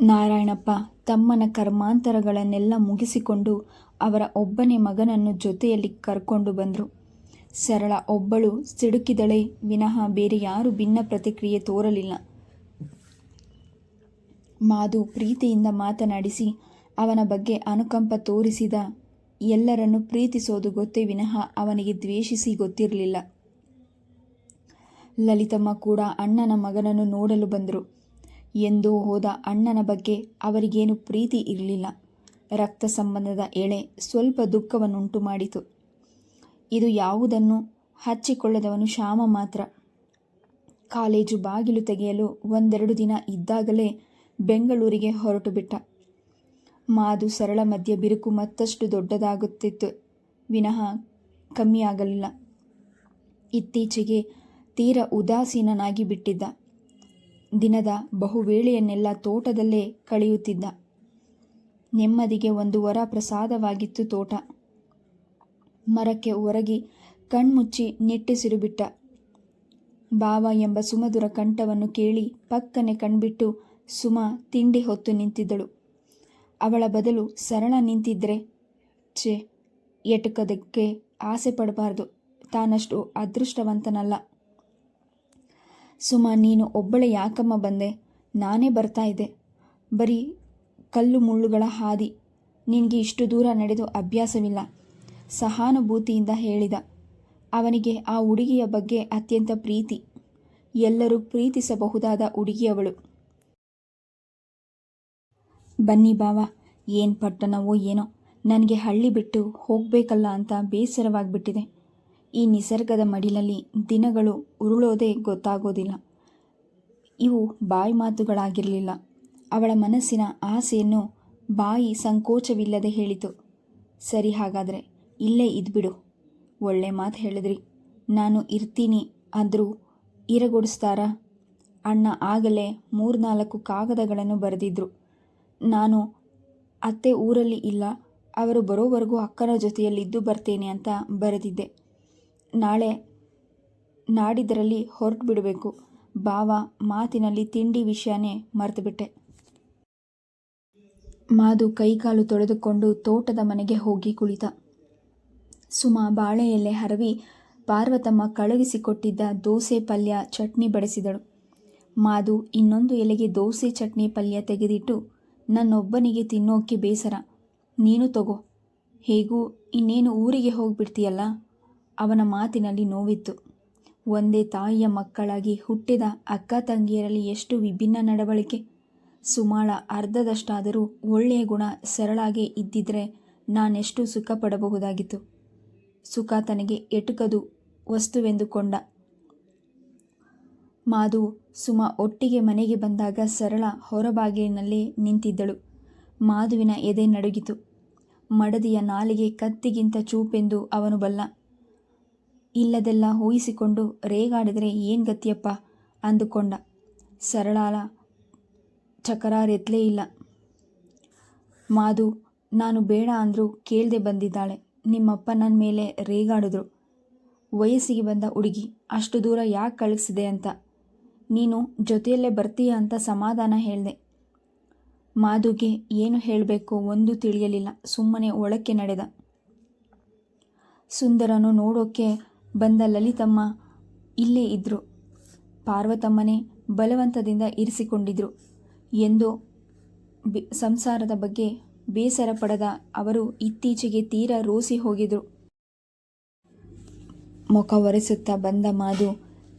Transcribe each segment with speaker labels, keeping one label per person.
Speaker 1: ನಾರಾಯಣಪ್ಪ ತಮ್ಮನ ಕರ್ಮಾಂತರಗಳನ್ನೆಲ್ಲ ಮುಗಿಸಿಕೊಂಡು ಅವರ ಒಬ್ಬನೇ ಮಗನನ್ನು ಜೊತೆಯಲ್ಲಿ ಕರ್ಕೊಂಡು ಬಂದರು. ಸರಳ ಒಬ್ಬಳು ಸಿಡುಕಿದಳೇ ವಿನಃ ಬೇರೆ ಯಾರೂ ಭಿನ್ನ ಪ್ರತಿಕ್ರಿಯೆ ತೋರಲಿಲ್ಲ. ಮಾಧು ಪ್ರೀತಿಯಿಂದ ಮಾತನಾಡಿಸಿ ಅವನ ಬಗ್ಗೆ ಅನುಕಂಪ ತೋರಿಸಿದ. ಎಲ್ಲರನ್ನು ಪ್ರೀತಿಸೋದು ಗೊತ್ತೇ ವಿನಃ ಅವನಿಗೆ ದ್ವೇಷಿಸಿ ಗೊತ್ತಿರಲಿಲ್ಲ. ಲಲಿತಮ್ಮ ಕೂಡ ಅಣ್ಣನ ಮಗನನ್ನು ನೋಡಲು ಬಂದರು. ಎಂದೋ ಹೋದ ಅಣ್ಣನ ಬಗ್ಗೆ ಅವರಿಗೇನು ಪ್ರೀತಿ ಇರಲಿಲ್ಲ. ರಕ್ತ ಸಂಬಂಧದ ಎಳೆ ಸ್ವಲ್ಪ ದುಃಖವನ್ನುಂಟು ಮಾಡಿತು. ಇದು ಯಾವುದನ್ನು ಹಚ್ಚಿಕೊಳ್ಳದವನು ಶ್ಯಾಮ ಮಾತ್ರ. ಕಾಲೇಜು ಬಾಗಿಲು ತೆಗೆಯಲು ಒಂದೆರಡು ದಿನ ಇದ್ದಾಗಲೇ ಬೆಂಗಳೂರಿಗೆ ಹೊರಟು ಬಿಟ್ಟ. ಮಾಧು ಸರಳ ಮಧ್ಯೆ ಬಿರುಕು ಮತ್ತಷ್ಟು ದೊಡ್ಡದಾಗುತ್ತಿತ್ತು ವಿನಃ ಕಮ್ಮಿಯಾಗಲಿಲ್ಲ. ಇತ್ತೀಚೆಗೆ ತೀರ ಉದಾಸೀನನಾಗಿ ಬಿಟ್ಟಿದ್ದ. ದಿನದ ಬಹುವೇಳೆಯನ್ನೆಲ್ಲ ತೋಟದಲ್ಲೇ ಕಳೆಯುತ್ತಿದ್ದ. ನೆಮ್ಮದಿಗೆ ಒಂದು ವರ ಪ್ರಸಾದವಾಗಿತ್ತು ತೋಟ. ಮರಕ್ಕೆ ಒರಗಿ ಕಣ್ಮುಚ್ಚಿ ನಿಟ್ಟುಸಿರು ಬಿಟ್ಟ. ಬಾವ ಎಂಬ ಸುಮಧುರ ಕಂಠವನ್ನು ಕೇಳಿ ಪಕ್ಕನೆ ಕಣ್ಬಿಟ್ಟು ಸುಮ ತಿಂಡಿ ಹೊತ್ತು ನಿಂತಿದ್ದಳು. ಅವಳ ಬದಲು ಸರಳ ನಿಂತಿದ್ರೆ ಛೇ, ಎಟುಕದಕ್ಕೆ ಆಸೆ ಪಡಬಾರ್ದು. ತಾನಷ್ಟು ಅದೃಷ್ಟವಂತನಲ್ಲ. ಸುಮ, ನೀನು ಒಬ್ಬಳೆ ಯಾಕಮ್ಮ ಬಂದೆ? ನಾನೇ ಬರ್ತಾ ಇದ್ದೆ. ಬರೀ ಕಲ್ಲು ಮುಳ್ಳುಗಳ ಹಾದಿ. ನಿನಗೆ ಇಷ್ಟು ದೂರ ನಡೆದು ಅಭ್ಯಾಸವಿಲ್ಲ, ಸಹಾನುಭೂತಿಯಿಂದ ಹೇಳಿದ. ಅವನಿಗೆ ಆ ಹುಡುಗಿಯ ಬಗ್ಗೆ ಅತ್ಯಂತ ಪ್ರೀತಿ. ಎಲ್ಲರೂ ಪ್ರೀತಿಸಬಹುದಾದ ಹುಡುಗಿಯವಳು. ಬನ್ನಿ ಬಾವ, ಏನು ಪಟ್ಟಣವೋ ಏನೋ, ನನಗೆ ಹಳ್ಳಿ ಬಿಟ್ಟು ಹೋಗಬೇಕಲ್ಲ ಅಂತ ಬೇಸರವಾಗಿಬಿಟ್ಟಿದೆ. ಈ ನಿಸರ್ಗದ ಮಡಿಲಲ್ಲಿ ದಿನಗಳು ಉರುಳೋದೇ ಗೊತ್ತಾಗೋದಿಲ್ಲ. ಇವು ಬಾಯಿ ಮಾತುಗಳಾಗಿರಲಿಲ್ಲ. ಅವಳ ಮನಸ್ಸಿನ ಆಸೆಯನ್ನು ಬಾಯಿ ಸಂಕೋಚವಿಲ್ಲದೆ ಹೇಳಿತು. ಸರಿ, ಹಾಗಾದರೆ ಇಲ್ಲೇ ಇದ್ಬಿಡು. ಒಳ್ಳೆ ಮಾತು ಹೇಳಿದ್ರಿ. ನಾನು ಇರ್ತೀನಿ ಅಂದರೂ ಇರಗೊಡಿಸ್ತಾರಾ? ಅಣ್ಣ ಆಗಲೇ 3-4 ಕಾಗದಗಳನ್ನು ಬರೆದಿದ್ರು. ನಾನು ಅತ್ತೆ ಊರಲ್ಲಿ ಇಲ್ಲ, ಅವರು ಬರೋವರೆಗೂ ಅಕ್ಕನ ಜೊತೆಯಲ್ಲಿದ್ದು ಬರ್ತೇನೆ ಅಂತ ಬರೆದಿದ್ದೆ. ನಾಳೆ ನಾಡಿದ್ದರಲ್ಲಿ ಹೊರಟು ಬಿಡಬೇಕು. ಬಾವ ಮಾತಿನಲ್ಲಿ ತಿಂಡಿ ವಿಷಯನೇ ಮರೆತುಬಿಟ್ಟೆ. ಮಾಧು ಕೈಕಾಲು ತೊಳೆದುಕೊಂಡು ತೋಟದ ಮನೆಗೆ ಹೋಗಿ ಕುಳಿತ. ಸುಮ ಬಾಳೆ ಎಲೆ ಹರವಿ ಪಾರ್ವತಮ್ಮ ಕಳುಹಿಸಿಕೊಟ್ಟಿದ್ದ ದೋಸೆ ಪಲ್ಯ ಚಟ್ನಿ ಬಡಿಸಿದಳು. ಮಾಧು ಇನ್ನೊಂದು ಎಲೆಗೆ ದೋಸೆ ಚಟ್ನಿ ಪಲ್ಯ ತೆಗೆದಿಟ್ಟು, ನನ್ನೊಬ್ಬನಿಗೆ ತಿನ್ನೋಕ್ಕೆ ಬೇಸರ, ನೀನು ತಗೋ. ಹೇಗೂ ಇನ್ನೇನು ಊರಿಗೆ ಹೋಗಿಬಿಡ್ತೀಯಲ್ಲ. ಅವನ ಮಾತಿನಲ್ಲಿ ನೋವಿತ್ತು. ಒಂದೇ ತಾಯಿಯ ಮಕ್ಕಳಾಗಿ ಹುಟ್ಟಿದ ಅಕ್ಕ ತಂಗಿಯರಲ್ಲಿ ಎಷ್ಟು ವಿಭಿನ್ನ ನಡವಳಿಕೆ. ಸುಮಾಳ ಅರ್ಧದಷ್ಟಾದರೂ ಒಳ್ಳೆಯ ಗುಣ ಸರಳಾಗೆ ಇದ್ದಿದ್ರೆ ನಾನೆಷ್ಟು ಸುಖ ಪಡಬಹುದಾಗಿತ್ತು. ಸುಖ ತನಗೆ ಎಟುಕದು ವಸ್ತುವೆಂದುಕೊಂಡ. ಮಾಧು ಸುಮ ಒಟ್ಟಿಗೆ ಮನೆಗೆ ಬಂದಾಗ ಸರಳ ಹೊರಬಾಗಿಲಿನಲ್ಲೇ ನಿಂತಿದ್ದಳು. ಮಾಧುವಿನ ಎದೆ ನಡುಗಿತು. ಮಡದಿಯ ನಾಲಿಗೆ ಕತ್ತಿಗಿಂತ ಚೂಪೆಂದು ಅವನು ಬಲ್ಲ. ಇಲ್ಲದೆಲ್ಲ ಊಹಿಸಿಕೊಂಡು ರೇಗಾಡಿದರೆ ಏನು ಗತಿಯಪ್ಪ ಅಂದುಕೊಂಡ. ಸರಳಾಲ ಚಕರಾರೆತ್ತಲೇ ಇಲ್ಲ. ಮಾಧು, ನಾನು ಬೇಡ ಅಂದರೂ ಕೇಳದೆ ಬಂದಿದ್ದಾಳೆ. ನಿಮ್ಮಪ್ಪ ನನ್ನ ಮೇಲೆ ರೇಗಾಡಿದ್ರು. ವಯಸ್ಸಿಗೆ ಬಂದ ಹುಡುಗಿ, ಅಷ್ಟು ದೂರ ಯಾಕೆ ಕಳಿಸಿದೆ ಅಂತ. ನೀನು ಜೊತೆಯಲ್ಲೇ ಬರ್ತೀಯ ಅಂತ ಸಮಾಧಾನ ಹೇಳಿದೆ. ಮಾಧುಗೆ ಏನು ಹೇಳಬೇಕು ಒಂದು ತಿಳಿಯಲಿಲ್ಲ. ಸುಮ್ಮನೆ ಒಳಕ್ಕೆ ನಡೆದ. ಸುಂದರನು ನೋಡೋಕ್ಕೆ ಬಂದ ಲಲಿತಮ್ಮ ಇಲ್ಲೇ ಇದ್ದರು. ಪಾರ್ವತಮ್ಮನೇ ಬಲವಂತದಿಂದ ಇರಿಸಿಕೊಂಡಿದ್ರು. ಎಂದೋ ಸಂಸಾರದ ಬಗ್ಗೆ ಬೇಸರ ಪಡದ ಅವರು ಇತ್ತೀಚೆಗೆ ತೀರಾ ರೋಸಿ ಹೋಗಿದ್ರು. ಮುಖ ಒರೆಸುತ್ತಾ ಬಂದ ಮಾಧು,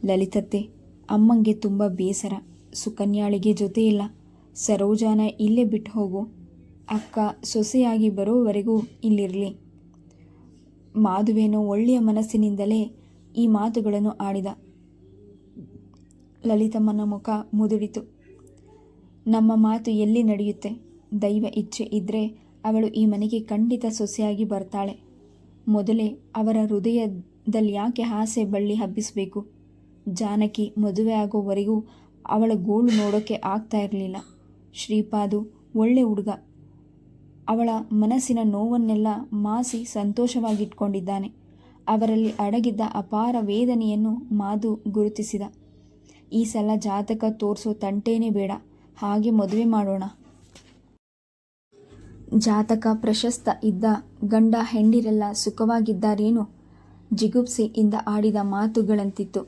Speaker 1: ಲಲಿತತ್ತೆ, ಅಮ್ಮಂಗೆ ತುಂಬ ಬೇಸರ. ಸುಕನ್ಯಾಳಿಗೆ ಜೊತೆ ಇಲ್ಲ. ಸರೋಜಾನ ಇಲ್ಲೇ ಬಿಟ್ಟು ಹೋಗು. ಅಕ್ಕ ಸೊಸೆಯಾಗಿ ಬರೋವರೆಗೂ ಇಲ್ಲಿರಲಿ. ಮಾಧುವೇನೋ ಒಳ್ಳೆಯ ಮನಸ್ಸಿನಿಂದಲೇ ಈ ಮಾತುಗಳನ್ನು ಆಡಿದ. ಲಲಿತಮ್ಮನ ಮುಖ ಮುದುಡಿತು. ನಮ್ಮ ಮಾತು ಎಲ್ಲಿ ನಡೆಯುತ್ತೆ? ದೈವ ಇಚ್ಛೆ ಇದ್ದರೆ ಅವಳು ಈ ಮನೆಗೆ ಖಂಡಿತ ಸೊಸೆಯಾಗಿ ಬರ್ತಾಳೆ. ಮೊದಲೇ ಅವರ ಹೃದಯದಲ್ಲಿ ಯಾಕೆ ಆಸೆ ಬಳ್ಳಿ ಹಬ್ಬಿಸಬೇಕು? ಜಾನಕಿ ಮದುವೆ ಆಗೋವರೆಗೂ ಅವಳ ಗೋಳು ನೋಡೋಕ್ಕೆ ಆಗ್ತಾ ಇರಲಿಲ್ಲ. ಶ್ರೀಪಾದು ಒಳ್ಳೆ ಹುಡುಗ. ಅವಳ ಮನಸ್ಸಿನ ನೋವನ್ನೆಲ್ಲ ಮಾಸಿ ಸಂತೋಷವಾಗಿಟ್ಕೊಂಡಿದ್ದಾನೆ. ಅವರಲ್ಲಿ ಅಡಗಿದ್ದ ಅಪಾರ ವೇದನೆಯನ್ನು ಮಾಧು ಗುರುತಿಸಿದ. ಈ ಸಲ ಜಾತಕ ತೋರಿಸೋ ತಂಟೇನೇ ಬೇಡ, ಹಾಗೆ ಮದುವೆ ಮಾಡೋಣ. ಜಾತಕ ಪ್ರಶಸ್ತ ಇದ್ದ ಗಂಡ ಹೆಂಡಿರೆಲ್ಲ ಸುಖವಾಗಿದ್ದಾರೇನು? ಜಿಗುಪ್ಸೆಯಿಂದ ಆಡಿದ ಮಾತುಗಳಂತಿತ್ತು.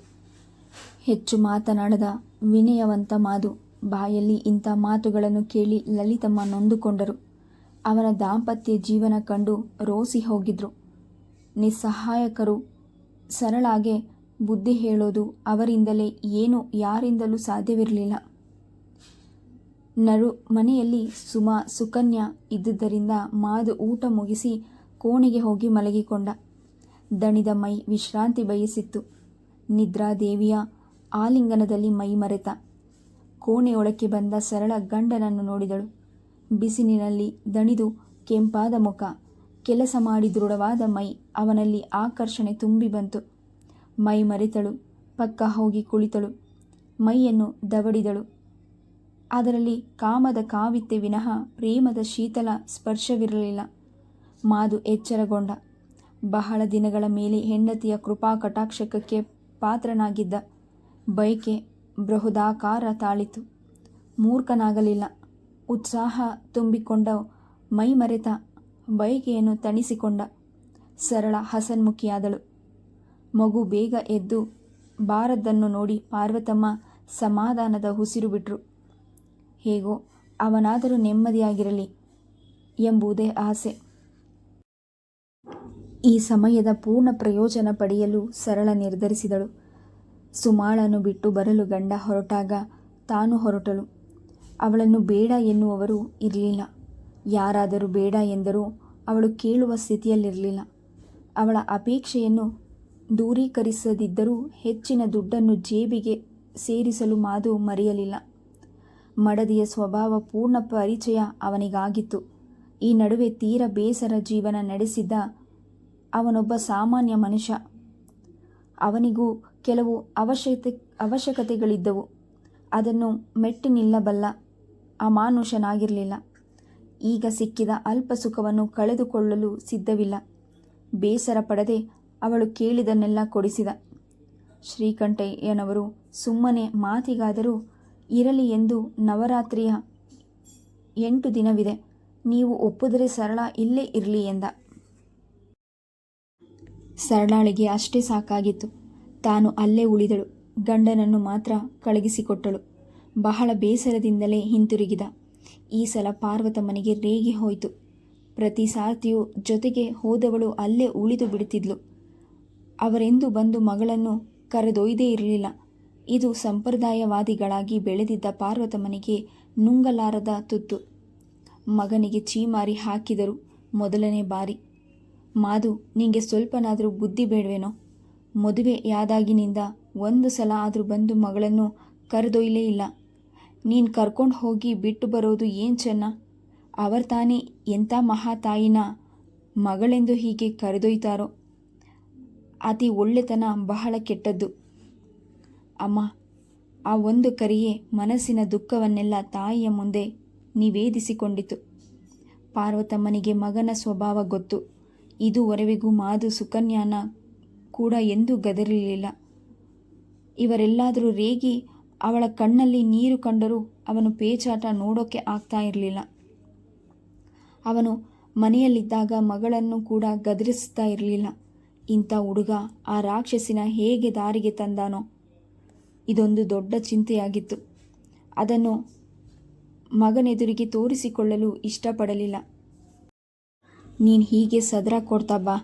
Speaker 1: ಹೆಚ್ಚು ಮಾತನಾಡದ ವಿನಯವಂತ ಮಾದು. ಬಾಯಲ್ಲಿ ಇಂಥ ಮಾತುಗಳನ್ನು ಕೇಳಿ ಲಲಿತಮ್ಮ ನೊಂದುಕೊಂಡರು. ಅವನ ದಾಂಪತ್ಯ ಜೀವನ ಕಂಡು ರೋಸಿ ಹೋಗಿದ್ರು. ನಿಸ್ಸಹಾಯಕರು. ಸರಳಾಗೆ ಬುದ್ಧಿ ಹೇಳೋದು ಅವರಿಂದಲೇ, ಏನೂ ಯಾರಿಂದಲೂ ಸಾಧ್ಯವಿರಲಿಲ್ಲ. ಮನೆಯಲ್ಲಿ ಸುಕನ್ಯಾ ಇದ್ದುದರಿಂದ ಮಾದು ಊಟ ಮುಗಿಸಿ ಕೋಣೆಗೆ ಹೋಗಿ ಮಲಗಿಕೊಂಡ. ದಣಿದ ಮೈ ವಿಶ್ರಾಂತಿ ಬಯಸಿತ್ತು. ನಿದ್ರಾದೇವಿಯ ಆಲಿಂಗನದಲ್ಲಿ ಮೈ ಮರೆತ. ಕೋಣೆಯೊಳಕ್ಕೆ ಬಂದ ಸರಳ ಗಂಡನನ್ನು ನೋಡಿದಳು. ಬಿಸಿಲಿನಲ್ಲಿ ದಣಿದು ಕೆಂಪಾದ ಮುಖ, ಕೆಲಸ ಮಾಡಿ ದೃಢವಾದ ಮೈ, ಅವನಲ್ಲಿ ಆಕರ್ಷಣೆ ತುಂಬಿ ಬಂತು. ಮೈ ಮರೆತಳು. ಪಕ್ಕ ಹೋಗಿ ಕುಳಿತಳು. ಮೈಯನ್ನು ದವಡಿದಳು. ಅದರಲ್ಲಿ ಕಾಮದ ಕಾವಿತ್ತೆ ವಿನಃ ಪ್ರೇಮದ ಶೀತಲ ಸ್ಪರ್ಶವಿರಲಿಲ್ಲ. ಮಾದು ಎಚ್ಚರಗೊಂಡ. ಬಹಳ ದಿನಗಳ ಮೇಲೆ ಹೆಂಡತಿಯ ಕೃಪಾ ಕಟಾಕ್ಷಕ್ಕೆ ಪಾತ್ರನಾಗಿದ್ದ. ಬಯಕೆ ಬೃಹದಾಕಾರ ತಾಳಿತು. ಮೂರ್ಖನಾಗಲಿಲ್ಲ. ಉತ್ಸಾಹ ತುಂಬಿಕೊಂಡ ಮೈ ಮರೆತ ಬಯಕೆಯನ್ನು ತಣಿಸಿಕೊಂಡ. ಸರಳ ಹಸನ್ಮುಖಿಯಾದಳು. ಮಗು ಬೇಗ ಎದ್ದು ಬಾರದ್ದನ್ನು ನೋಡಿ ಪಾರ್ವತಮ್ಮ ಸಮಾಧಾನದ ಉಸಿರು ಬಿಟ್ರು. ಹೇಗೋ ಅವನಾದರೂ ನೆಮ್ಮದಿಯಾಗಿರಲಿ ಎಂಬುದೇ ಆಸೆ. ಈ ಸಮಯದ ಪೂರ್ಣ ಪ್ರಯೋಜನ ಪಡೆಯಲು ಸರಳ ನಿರ್ಧರಿಸಿದಳು. ಸುಮಾಳನ್ನು ಬಿಟ್ಟು ಬರಲು ಗಂಡ ಹೊರಟಾಗ ತಾನು ಹೊರಟಳು. ಅವಳನ್ನು ಬೇಡ ಎನ್ನುವವರು ಇರಲಿಲ್ಲ. ಯಾರಾದರೂ ಬೇಡ ಎಂದರೂ ಅವಳು ಕೇಳುವ ಸ್ಥಿತಿಯಲ್ಲಿರಲಿಲ್ಲ. ಅವಳ ಅಪೇಕ್ಷೆಯನ್ನು ದೂರೀಕರಿಸದಿದ್ದರೂ ಹೆಚ್ಚಿನ ದುಡ್ಡನ್ನು ಜೇಬಿಗೆ ಸೇರಿಸಲು ಮಾದು ಮರೆಯಲಿಲ್ಲ. ಮಡದಿಯ ಸ್ವಭಾವ ಪೂರ್ಣ ಪರಿಚಯ ಅವನಿಗಾಗಿತ್ತು. ಈ ನಡುವೆ ತೀರ ಬೇಸರ ಜೀವನ ನಡೆಸಿದ್ದ ಅವನೊಬ್ಬ ಸಾಮಾನ್ಯ ಮನುಷ್ಯ. ಅವನಿಗೂ ಕೆಲವು ಅವಶ್ಯಕತೆಗಳಿದ್ದವು. ಅದನ್ನು ಮೆಟ್ಟಿ ನಿಲ್ಲಬಲ್ಲ ಅಮಾನುಷನಾಗಿರಲಿಲ್ಲ. ಈಗ ಸಿಕ್ಕಿದ ಅಲ್ಪ ಸುಖವನ್ನು ಕಳೆದುಕೊಳ್ಳಲು ಸಿದ್ಧವಿಲ್ಲ. ಬೇಸರ ಪಡದೆ ಅವಳು ಕೇಳಿದನ್ನೆಲ್ಲ ಕೊಡಿಸಿದ. ಶ್ರೀಕಂಠಯ್ಯನವರು ಸುಮ್ಮನೆ ಮಾತಿಗಾದರೂ ಇರಲಿ ಎಂದು ನವರಾತ್ರಿಯ 8 ದಿನವಿದೆ. ನೀವು ಒಪ್ಪಿದರೆ ಸರಳ ಇಲ್ಲೇ ಇರಲಿ ಎಂದ. ಸರಳಾಳಿಗೆ ಅಷ್ಟೇ ಸಾಕಾಗಿತ್ತು. ತಾನು ಅಲ್ಲೇ ಉಳಿದಳು. ಗಂಡನನ್ನು ಮಾತ್ರ ಕಳುಹಿಸಿಕೊಟ್ಟಳು. ಬಹಳ ಬೇಸರದಿಂದಲೇ ಹಿಂತಿರುಗಿದ. ಈ ಸಲ ಪಾರ್ವತಮ್ಮನಿಗೆ ರೇಗಿ ಹೋಯಿತು. ಪ್ರತಿ ಸಾರ್ತಿಯೂ ಜೊತೆಗೆ ಹೋದವಳು ಅಲ್ಲೇ ಉಳಿದು ಬಿಡುತ್ತಿದ್ಲು. ಅವರೆಂದು ಬಂದು ಮಗಳನ್ನು ಕರೆದೊಯ್ದೇ ಇರಲಿಲ್ಲ. ಇದು ಸಂಪ್ರದಾಯವಾದಿಗಳಾಗಿ ಬೆಳೆದಿದ್ದ ಪಾರ್ವತಮ್ಮನಿಗೆ ನುಂಗಲಾರದ ತುತ್ತು. ಮಗನಿಗೆ ಛೀಮಾರಿ ಹಾಕಿದರು ಮೊದಲನೇ ಬಾರಿ. ಮಾದು, ನಿಂಗೆ ಸ್ವಲ್ಪನಾದರೂ ಬುದ್ಧಿ ಬೇಡವೇನೋ? ಮದುವೆಯಾದಾಗಿನಿಂದ ಒಂದು ಸಲ ಆದರೂ ಬಂದು ಮಗಳನ್ನು ಕರೆದೊಯ್ಯಲೇ ಇಲ್ಲ. ನೀನು ಕರ್ಕೊಂಡು ಹೋಗಿ ಬಿಟ್ಟು ಬರೋದು ಏನು ಚೆನ್ನ? ಅವರು ತಾನೇ ಎಂಥ ಮಹಾತಾಯಿನ ಮಗಳೆಂದು ಹೀಗೆ ಕರೆದೊಯ್ತಾರೋ? ಅತಿ ಒಳ್ಳೆತನ ಬಹಳ ಕೆಟ್ಟದ್ದು. ಅಮ್ಮ, ಆ ಒಂದು ಕರೆಯೇ ಮನಸ್ಸಿನ ದುಃಖವನ್ನೆಲ್ಲ ತಾಯಿಯ ಮುಂದೆ ನಿವೇದಿಸಿಕೊಂಡಿತು. ಪಾರ್ವತಮ್ಮನಿಗೆ ಮಗನ ಸ್ವಭಾವ ಗೊತ್ತು. ಇದುವರೆವಿಗೂ ಮಾದು ಸುಕನ್ಯಾನ ಕೂಡ ಎಂದೂ ಗದರಿರಲಿಲ್ಲ. ಇವರೆಲ್ಲಾದರೂ ರೇಗಿ ಅವಳ ಕಣ್ಣಲ್ಲಿ ನೀರು ಕಂಡರೂ ಅವನು ಪೇಚಾಟ ನೋಡೋಕ್ಕೆ ಆಗ್ತಾ ಇರಲಿಲ್ಲ. ಅವನು ಮನೆಯಲ್ಲಿದ್ದಾಗ ಮಗಳನ್ನು ಕೂಡ ಗದರಿಸ್ತಾ ಇರಲಿಲ್ಲ. ಇಂಥ ಹುಡುಗ ಆ ರಾಕ್ಷಸಿನ ಹೇಗೆ ದಾರಿಗೆ ತಂದಾನೋ? ಇದೊಂದು ದೊಡ್ಡ ಚಿಂತೆಯಾಗಿತ್ತು. ಅದನ್ನು ಮಗನೆದುರಿಗೆ ತೋರಿಸಿಕೊಳ್ಳಲು ಇಷ್ಟಪಡಲಿಲ್ಲ. ನೀನು ಹೀಗೆ ಸದರ ಕೊಡ್ತಾ ಬಾ,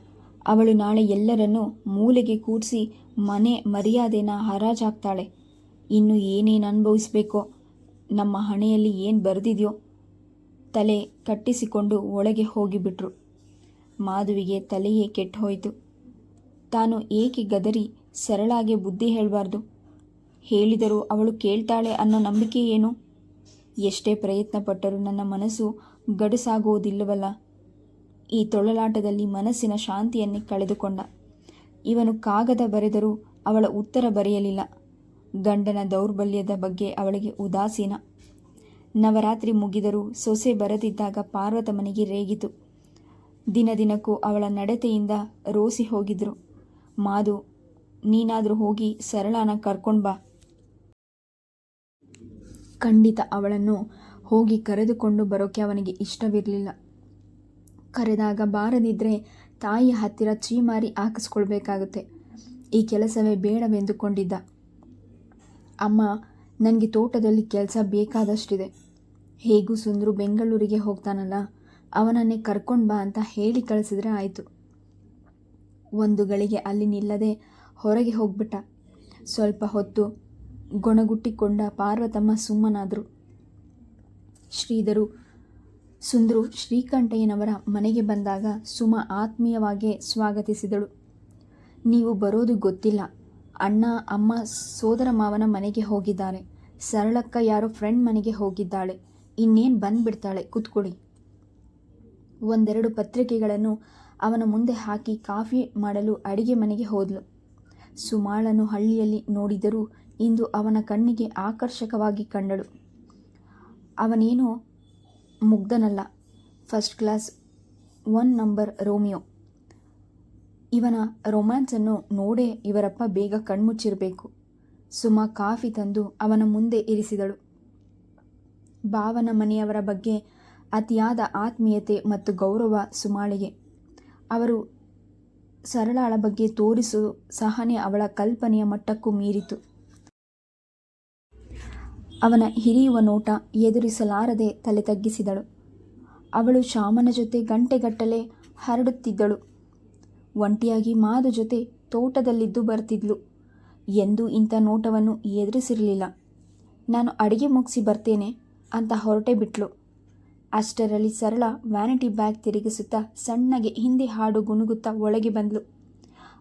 Speaker 1: ಅವಳು ನಾಳೆ ಎಲ್ಲರನ್ನೂ ಮೂಲೆಗೆ ಕೂಡಿಸಿ ಮನೆ ಮರ್ಯಾದೆನ ಹರಾಜಾಗ್ತಾಳೆ. ಇನ್ನು ಏನೇನು ಅನುಭವಿಸ್ಬೇಕೋ, ನಮ್ಮ ಹಣೆಯಲ್ಲಿ ಏನು ಬರೆದಿದೆಯೋ. ತಲೆ ಕಟ್ಟಿಸಿಕೊಂಡು ಒಳಗೆ ಹೋಗಿಬಿಟ್ರು. ಮಾಧವಿಗೆ ತಲೆಯೇ ಕೆಟ್ಟೋಯಿತು. ತಾನು ಏಕೆ ಗದರಿ ಸರಳಾಗೆ ಬುದ್ಧಿ ಹೇಳಬಾರ್ದು? ಹೇಳಿದರೂ ಅವಳು ಕೇಳ್ತಾಳೆ ಅನ್ನೋ ನಂಬಿಕೆ ಏನು? ಎಷ್ಟೇ ಪ್ರಯತ್ನ ಪಟ್ಟರೂ ನನ್ನ ಮನಸ್ಸು ಗಡುಸಾಗುವುದಿಲ್ಲವಲ್ಲ. ಈ ತೊಳಲಾಟದಲ್ಲಿ ಮನಸ್ಸಿನ ಶಾಂತಿಯನ್ನೇ ಕಳೆದುಕೊಂಡ. ಇವನು ಕಾಗದ ಬರೆದರೂ ಅವಳ ಉತ್ತರ ಬರೆಯಲಿಲ್ಲ. ಗಂಡನ ದೌರ್ಬಲ್ಯದ ಬಗ್ಗೆ ಅವಳಿಗೆ ಉದಾಸೀನ. ನವರಾತ್ರಿ ಮುಗಿದರೂ ಸೊಸೆ ಬರದಿದ್ದಾಗ ಪಾರ್ವತಮ್ಮನಿಗೆ ರೇಗಿತು. ದಿನದಿನಕ್ಕೂ ಅವಳ ನಡತೆಯಿಂದ ರೋಸಿ ಹೋಗಿದ್ರು. ಮಾದು, ನೀನಾದರೂ ಹೋಗಿ ಸರಳಾನ ಕರ್ಕೊಂಡು ಬಾ. ಖಂಡಿತ ಅವಳನ್ನು ಹೋಗಿ ಕರೆದುಕೊಂಡು ಬರೋಕ್ಕೆ ಅವನಿಗೆ ಇಷ್ಟವಿರಲಿಲ್ಲ. ಕರೆದಾಗ ಬಾರದಿದ್ದರೆ ತಾಯಿಯ ಹತ್ತಿರ ಚೀಮಾರಿ ಹಾಕಿಸ್ಕೊಳ್ಬೇಕಾಗುತ್ತೆ. ಈ ಕೆಲಸವೇ ಬೇಡವೆಂದುಕೊಂಡಿದ್ದ. ಅಮ್ಮ, ನನಗೆ ತೋಟದಲ್ಲಿ ಕೆಲಸ ಬೇಕಾದಷ್ಟಿದೆ. ಹೇಗೂ ಸುಂದ್ರು ಬೆಂಗಳೂರಿಗೆ ಹೋಗ್ತಾನಲ್ಲ, ಅವನನ್ನೇ ಕರ್ಕೊಂಡು ಬಾ ಅಂತ ಹೇಳಿ ಕಳಿಸಿದ್ರೆ ಆಯಿತು. ಒಂದು ಗಳಿಗೆ ಅಲ್ಲಿ ನಿಲ್ಲದೆ ಹೊರಗೆ ಹೋಗ್ಬಿಟ್ಟ. ಸ್ವಲ್ಪ ಹೊತ್ತು ಗೊಣಗುಟ್ಟಿಕೊಂಡ ಪಾರ್ವತಮ್ಮ ಸುಮ್ಮನಾದರು. ಸುಂದ್ರು ಶ್ರೀಕಂಠಯ್ಯನವರ ಮನೆಗೆ ಬಂದಾಗ ಸುಮ ಆತ್ಮೀಯವಾಗಿ ಸ್ವಾಗತಿಸಿದಳು. ನೀವು ಬರೋದು ಗೊತ್ತಿಲ್ಲ. ಅಣ್ಣ ಅಮ್ಮ ಸೋದರ ಮಾವನ ಮನೆಗೆ ಹೋಗಿದ್ದಾರೆ. ಸರಳಕ್ಕ ಯಾರೋ ಫ್ರೆಂಡ್ ಮನೆಗೆ ಹೋಗಿದ್ದಾಳೆ. ಇನ್ನೇನು ಬಂದ್ಬಿಡ್ತಾಳೆ, ಕೂತ್ಕೊಳ್ಳಿ. ಒಂದೆರಡು ಪತ್ರಿಕೆಗಳನ್ನು ಅವನ ಮುಂದೆ ಹಾಕಿ ಕಾಫಿ ಮಾಡಲು ಅಡಿಗೆ ಮನೆಗೆ ಹೋದ್ಲು. ಸುಮಾಳನ್ನು ಹಳ್ಳಿಯಲ್ಲಿ ನೋಡಿದರೂ ಇಂದು ಅವನ ಕಣ್ಣಿಗೆ ಆಕರ್ಷಕವಾಗಿ ಕಂಡಳು. ಅವನೇನೋ ಮುಗ್ಧನಲ್ಲ, ಫಸ್ಟ್ ಕ್ಲಾಸ್ 1 ನಂಬರ್ ರೋಮಿಯೋ. ಇವನ ರೊಮ್ಯಾನ್ಸನ್ನು ನೋಡೇ ಇವರಪ್ಪ ಬೇಗ ಕಣ್ಮುಚ್ಚಿರಬೇಕು. ಸುಮಾ ಕಾಫಿ ತಂದು ಅವನ ಮುಂದೆ ಇರಿಸಿದಳು. ಭಾವನ ಮನೆಯವರ ಬಗ್ಗೆ ಅತಿಯಾದ ಆತ್ಮೀಯತೆ ಮತ್ತು ಗೌರವ ಸುಮಾಳಿಗೆ. ಅವರು ಸರಳಾಳ ಬಗ್ಗೆ ತೋರಿಸುವ ಸಹನೆ ಅವಳ ಕಲ್ಪನೆಯ ಮಟ್ಟಕ್ಕೂ ಮೀರಿತು. ಅವನ ಹಿರಿಯುವ ನೋಟ ಎದುರಿಸಲಾರದೆ ತಲೆ ತಗ್ಗಿಸಿದಳು. ಅವಳು ಶ್ಯಾಮನ ಜೊತೆ ಗಂಟೆಗಟ್ಟಲೆ ಹರಡುತ್ತಿದ್ದಳು. ಒಂಟಿಯಾಗಿ ಮಾದು ಜೊತೆ ತೋಟದಲ್ಲಿದ್ದು ಬರ್ತಿದ್ಲು. ಎಂದೂ ಇಂಥ ನೋಟವನ್ನು ಎದುರಿಸಿರಲಿಲ್ಲ. ನಾನು ಅಡಿಗೆ ಮುಗಿಸಿ ಬರ್ತೇನೆ ಅಂತ ಹೊರಟೇ ಬಿಟ್ಲು. ಅಷ್ಟರಲ್ಲಿ ಸರಳ ವ್ಯಾನಿಟಿ ಬ್ಯಾಗ್ ತಿರುಗಿಸುತ್ತಾ ಸಣ್ಣಗೆ ಹಿಂದಿ ಹಾಡು ಗುಣಗುತ್ತಾ ಒಳಗೆ ಬಂದ್ಲು.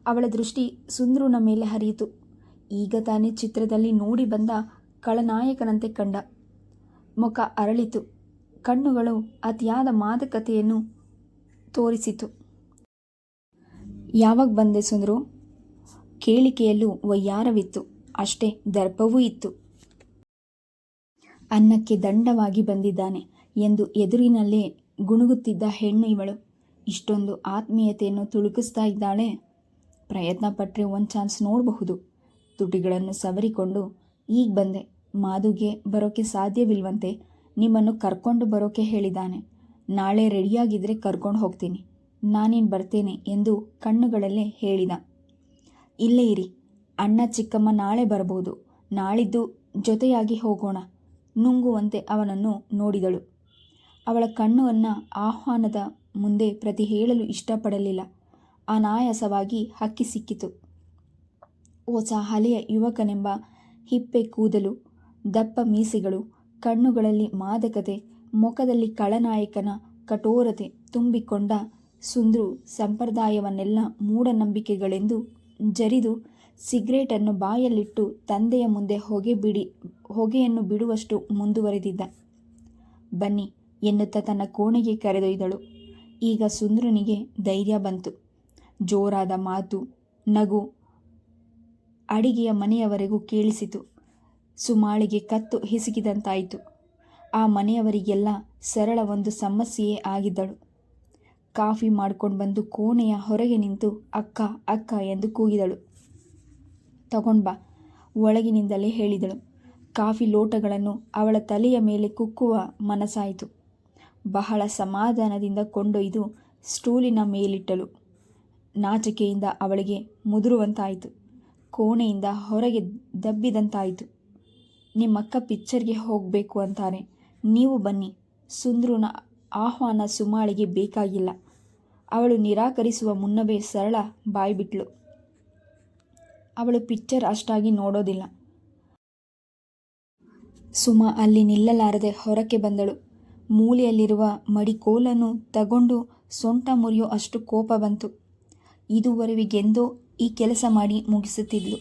Speaker 1: ಅವಳ ದೃಷ್ಟಿ ಸುಂದ್ರುನ ಮೇಲೆ ಹರಿಯಿತು. ಈಗ ತಾನೇ ಚಿತ್ರದಲ್ಲಿ ನೋಡಿ ಬಂದ ಖಳನಾಯಕನಂತೆ ಕಂಡ. ಮುಖ ಅರಳಿತು. ಕಣ್ಣುಗಳು ಅತಿಯಾದ ಮಾದಕತೆಯನ್ನು ತೋರಿಸಿತು. ಯಾವಾಗ ಬಂದೆ ಸುಂದ್ರು? ಕೇಳಿಕೆಯಲ್ಲೂ ವಯ್ಯಾರವಿತ್ತು, ಅಷ್ಟೇ ದರ್ಪವೂ ಇತ್ತು. ಅನ್ನಕ್ಕೆ ದಂಡವಾಗಿ ಬಂದಿದ್ದಾನೆ ಎಂದು ಎದುರಿನಲ್ಲೇ ಗುಣುಗುತ್ತಿದ್ದ ಹೆಣ್ಣು ಇವಳು. ಇಷ್ಟೊಂದು ಆತ್ಮೀಯತೆಯನ್ನು ತುಳುಕಿಸ್ತಾ ಇದ್ದಾಳೆ. ಪ್ರಯತ್ನ ಪಟ್ಟರೆ ಒಂದು ಚಾನ್ಸ್ ನೋಡಬಹುದು. ತುಟಿಗಳನ್ನು ಸವರಿಕೊಂಡು, ಈಗ ಬಂದೆ, ಮಾದುಗೆ ಬರೋಕ್ಕೆ ಸಾಧ್ಯವಿಲ್ವಂತೆ, ನಿಮ್ಮನ್ನು ಕರ್ಕೊಂಡು ಬರೋಕ್ಕೆ ಹೇಳಿದ್ದಾನೆ. ನಾಳೆ ರೆಡಿಯಾಗಿದ್ದರೆ ಕರ್ಕೊಂಡು ಹೋಗ್ತೀನಿ, ನಾನೇನು ಬರ್ತೇನೆ ಎಂದು ಕಣ್ಣುಗಳಲ್ಲೇ ಹೇಳಿದ. ಇಲ್ಲೇ ಇರಿ, ಅಣ್ಣ ಚಿಕ್ಕಮ್ಮ ನಾಳೆ ಬರಬಹುದು, ನಾಳಿದ್ದು ಜೊತೆಯಾಗಿ ಹೋಗೋಣ ನುಂಗುವಂತೆ ಅವನನ್ನು ನೋಡಿದಳು. ಅವಳ ಕಣ್ಣನ್ನು ಆಹ್ವಾನದ ಮುಂದೆ ಪ್ರತಿ ಹೇಳಲು ಇಷ್ಟಪಡಲಿಲ್ಲ. ಅನಾಯಾಸವಾಗಿ ಹಕ್ಕಿ ಸಿಕ್ಕಿತು. ಹೊಸ ಹಳೆಯ ಯುವಕನೆಂಬ ಹಿಪ್ಪೆ ಕೂದಲು, ದಪ್ಪ ಮೀಸೆಗಳು, ಕಣ್ಣುಗಳಲ್ಲಿ ಮಾದಕತೆ, ಮುಖದಲ್ಲಿ ಖಳನಾಯಕನ ಕಠೋರತೆ ತುಂಬಿಕೊಂಡ ಸುಂದ್ರು ಸಂಪ್ರದಾಯವನ್ನೆಲ್ಲ ಮೂಢನಂಬಿಕೆಗಳೆಂದು ಜರಿದು ಸಿಗರೇಟನ್ನು ಬಾಯಲ್ಲಿಟ್ಟು ತಂದೆಯ ಮುಂದೆ ಹೊಗೆಯನ್ನು ಬಿಡುವಷ್ಟು ಮುಂದುವರೆದಿದ್ದ. ಬನ್ನಿ ಎನ್ನುತ್ತಾ ತನ್ನ ಕೋಣೆಗೆ ಕರೆದೊಯ್ದಳು. ಈಗ ಸುಂದ್ರನಿಗೆ ಧೈರ್ಯ ಬಂತು. ಜೋರಾದ ಮಾತು, ನಗು ಅಡಿಗೆಯ ಮನೆಯವರೆಗೂ ಕೇಳಿಸಿತು. ಸುಮಾಳಿಗೆ ಕತ್ತು ಹಿಸುಕಿದಂತಾಯಿತು. ಆ ಮನೆಯವರಿಗೆಲ್ಲ ಸರಳ ಒಂದು ಸಮಸ್ಯೆಯೇ ಆಗಿದ್ದಳು. ಕಾಫಿ ಮಾಡ್ಕೊಂಡು ಬಂದು ಕೋಣೆಯ ಹೊರಗೆ ನಿಂತು ಅಕ್ಕ ಅಕ್ಕ ಎಂದು ಕೂಗಿದಳು. ತಗೊಂಡ್ಬಾ, ಒಳಗಿನಿಂದಲೇ ಹೇಳಿದಳು. ಕಾಫಿ ಲೋಟಗಳನ್ನು ಅವಳ ತಲೆಯ ಮೇಲೆ ಕುಕ್ಕುವ ಮನಸ್ಸಾಯಿತು. ಬಹಳ ಸಮಾಧಾನದಿಂದ ಕೊಂಡೊಯ್ದು ಸ್ಟೂಲಿನ ಮೇಲಿಟ್ಟಳು. ನಾಚಿಕೆಯಿಂದ ಅವಳಿಗೆ ಮುದುರುವಂತಾಯಿತು. ಕೋಣೆಯಿಂದ ಹೊರಗೆ ದಬ್ಬಿದಂತಾಯಿತು. ನಿಮ್ಮಕ್ಕ ಪಿಕ್ಚರ್ಗೆ ಹೋಗಬೇಕು ಅಂತಾರೆ, ನೀವು ಬನ್ನಿ. ಸುಂದ್ರುನ ಆಹ್ವಾನ ಸುಮಾಳಿಗೆ ಬೇಕಾಗಿಲ್ಲ. ಅವಳು ನಿರಾಕರಿಸುವ ಮುನ್ನವೇ ಸರಳ ಬಾಯ್ಬಿಟ್ಲು. ಅವಳು ಪಿಕ್ಚರ್ ಅಷ್ಟಾಗಿ ನೋಡೋದಿಲ್ಲ. ಸುಮ ಅಲ್ಲಿ ನಿಲ್ಲಲಾರದೆ ಹೊರಕ್ಕೆ ಬಂದಳು. ಮೂಲೆಯಲ್ಲಿರುವ ಮಡಿಕೋಲನ್ನು ತಗೊಂಡು ಸೊಂಟ ಮುರಿಯೋ ಅಷ್ಟು ಕೋಪ ಬಂತು. ಇದುವರೆವಿಗೆಂದೋ ಈ ಕೆಲಸ ಮಾಡಿ ಮುಗಿಸುತ್ತಿದ್ಲು.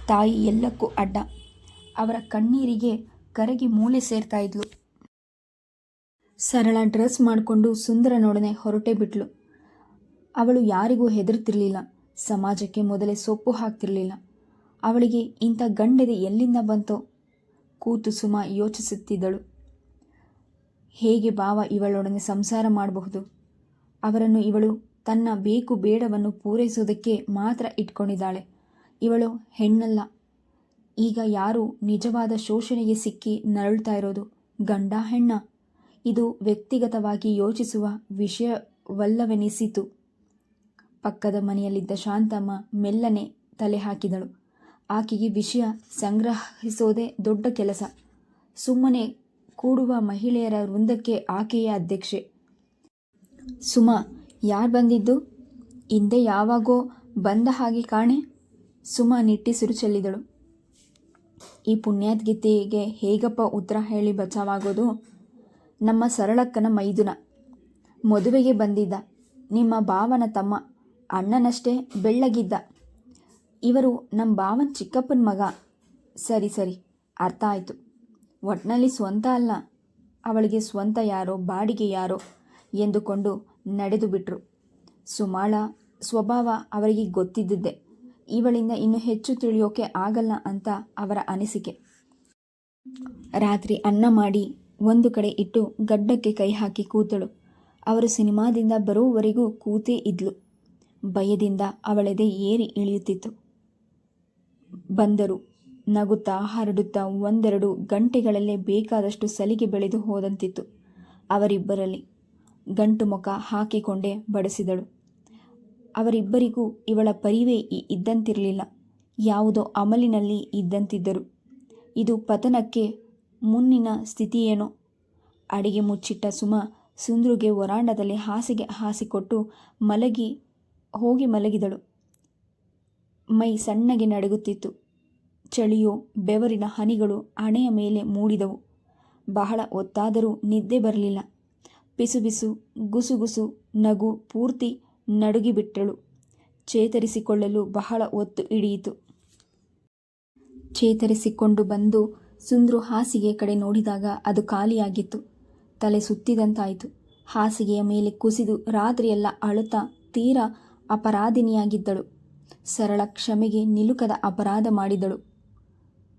Speaker 1: ತಾಯಿ ಎಲ್ಲಕ್ಕೂ ಅಡ್ಡ. ಅವರ ಕಣ್ಣೀರಿಗೆ ಕರಗಿ ಮೂಲೆ ಸೇರ್ತಾ ಇದ್ಲು. ಸರಳ ಡ್ರೆಸ್ ಮಾಡಿಕೊಂಡು ಸುಂದರನೊಡನೆ ಹೊರಟೇ ಬಿಟ್ಲು. ಅವಳು ಯಾರಿಗೂ ಹೆದರ್ತಿರ್ಲಿಲ್ಲ. ಸಮಾಜಕ್ಕೆ ಮೊದಲೇ ಸೊಪ್ಪು ಹಾಕ್ತಿರ್ಲಿಲ್ಲ. ಅವಳಿಗೆ ಇಂಥ ಗಂಡೆದೆ ಎಲ್ಲಿಂದ ಬಂತೋ? ಕೂತು ಸುಮ ಯೋಚಿಸುತ್ತಿದ್ದಳು. ಹೇಗೆ ಭಾವ ಇವಳೊಡನೆ ಸಂಸಾರ ಮಾಡಬಹುದು? ಅವರನ್ನು ಇವಳು ತನ್ನ ಬೇಕು ಬೇಡವನ್ನು ಪೂರೈಸೋದಕ್ಕೆ ಮಾತ್ರ ಇಟ್ಕೊಂಡಿದ್ದಾಳೆ. ಇವಳು ಹೆಣ್ಣಲ್ಲ. ಈಗ ಯಾರು ನಿಜವಾದ ಶೋಷಣೆಗೆ ಸಿಕ್ಕಿ ನರಳ್ತಾ ಇರೋದು? ಗಂಡ ಹೆಣ್ಣ? ಇದು ವ್ಯಕ್ತಿಗತವಾಗಿ ಯೋಚಿಸುವ ವಲ್ಲವೆನಿಸಿತು. ಪಕ್ಕದ ಮನೆಯಲ್ಲಿದ್ದ ಶಾಂತಮ್ಮ ಮೆಲ್ಲನೆ ತಲೆ ಹಾಕಿದಳು. ಆಕೆಗೆ ವಿಷಯ ಸಂಗ್ರಹಿಸೋದೇ ದೊಡ್ಡ ಕೆಲಸ. ಸುಮ್ಮನೆ ಕೂಡುವ ಮಹಿಳೆಯರ ವೃಂದಕ್ಕೆ ಆಕೆಯೇ ಅಧ್ಯಕ್ಷೆ. ಸುಮಾ, ಯಾರು ಬಂದಿದ್ದು? ಹಿಂದೆ ಯಾವಾಗೋ ಬಂದ ಹಾಗೆ ಕಾಣೆ. ಸುಮಾ ನಿಟ್ಟುಸಿರು ಚೆಲ್ಲಿದಳು. ಈ ಪುಣ್ಯಾತ್ಗೀತೆಗೆ ಹೇಗಪ್ಪ ಉತ್ತರ ಹೇಳಿ ಬಚಾವಾಗೋದು? ನಮ್ಮ ಸರಳಕ್ಕನ ಮೈದುನ. ಮದುವೆಗೆ ಬಂದಿದ್ದ. ನಿಮ್ಮ ಭಾವನ ತಮ್ಮ. ಅಣ್ಣನಷ್ಟೇ ಬೆಳ್ಳಗಿದ್ದ. ಇವರು ನಮ್ಮ ಭಾವನ ಚಿಕ್ಕಪ್ಪನ ಮಗ. ಸರಿ ಸರಿ, ಅರ್ಥ ಆಯಿತು. ಒಟ್ನಲ್ಲಿ ಸ್ವಂತ ಅಲ್ಲ. ಅವಳಿಗೆ ಸ್ವಂತ ಯಾರೋ ಬಾಡಿಗೆ ಯಾರೋ ಎಂದುಕೊಂಡು ನಡೆದು ಬಿಟ್ರು. ಸುಮಾಳ ಸ್ವಭಾವ ಅವರಿಗೆ ಗೊತ್ತಿದ್ದಿದ್ದೆ. ಇವಳಿಂದ ಇನ್ನೂ ಹೆಚ್ಚು ತಿಳಿಯೋಕೆ ಆಗಲ್ಲ ಅಂತ ಅವರ ಅನಿಸಿಕೆ. ರಾತ್ರಿ ಅನ್ನ ಮಾಡಿ ಒಂದು ಕಡೆ ಇಟ್ಟು ಗಡ್ಡಕ್ಕೆ ಕೈ ಹಾಕಿ ಕೂತಳು. ಅವರು ಸಿನಿಮಾದಿಂದ ಬರೋವರೆಗೂ ಕೂತೇ ಇದ್ಲು. ಭಯದಿಂದ ಅವಳೆದೆ ಏರಿ ಇಳಿಯುತ್ತಿತ್ತು. ಬಂದರು. ನಗುತ್ತಾ ಹರಡುತ್ತಾ 1-2 ಗಂಟೆಗಳಲ್ಲೇ ಬೇಕಾದಷ್ಟು ಸಲಿಗೆ ಬೆಳೆದು ಹೋದಂತಿತ್ತು ಅವರಿಬ್ಬರಲ್ಲಿ. ಗಂಟು ಮುಖ ಹಾಕಿಕೊಂಡೇ ಬಡಿಸಿದಳು. ಅವರಿಬ್ಬರಿಗೂ ಇವಳ ಪರಿವೇ ಇದ್ದಂತಿರಲಿಲ್ಲ. ಯಾವುದೋ ಅಮಲಿನಲ್ಲಿ ಇದ್ದಂತಿದ್ದರು. ಇದು ಪತನಕ್ಕೆ ಮುನ್ನಿನ ಸ್ಥಿತಿಯೇನೋ. ಅಡಿಗೆ ಮುಚ್ಚಿಟ್ಟ ಸುಮಾ ಸುಂದ್ರುಗೆ ವರಾಂಡದಲ್ಲಿ ಹಾಸಿಗೆ ಹಾಸಿಕೊಟ್ಟು ಹೋಗಿ ಮಲಗಿದಳು. ಮೈ ಸಣ್ಣಗೆ ನಡುಗುತ್ತಿತ್ತು. ಚಳಿಯೋ ಬೆವರಿನ ಹನಿಗಳು ಹಣೆಯ ಮೇಲೆ ಮೂಡಿದವು. ಬಹಳ ಹೊತ್ತಾದರೂ ನಿದ್ದೆ ಬರಲಿಲ್ಲ. ಪಿಸುಬಿಸು ಗುಸುಗುಸು ನಗು ಪೂರ್ತಿ ನಡುಗಿಬಿಟ್ಟಳು. ಚೇತರಿಸಿಕೊಳ್ಳಲು ಬಹಳ ಹೊತ್ತು ಹಿಡಿಯಿತು. ಚೇತರಿಸಿಕೊಂಡು ಬಂದು ಸುಂದ್ರು ಹಾಸಿಗೆಯ ಕಡೆ ನೋಡಿದಾಗ ಅದು ಖಾಲಿಯಾಗಿತ್ತು. ತಲೆ ಸುತ್ತಿದಂತಾಯಿತು. ಹಾಸಿಗೆಯ ಮೇಲೆ ಕುಸಿದು ರಾತ್ರಿಯೆಲ್ಲ ಅಳುತ್ತಾ ತೀರಾ ಅಪರಾಧಿನಿಯಾಗಿದ್ದಳು. ಸರಳ ಕ್ಷಮೆಗೆ ನಿಲುಕದ ಅಪರಾಧ ಮಾಡಿದಳು.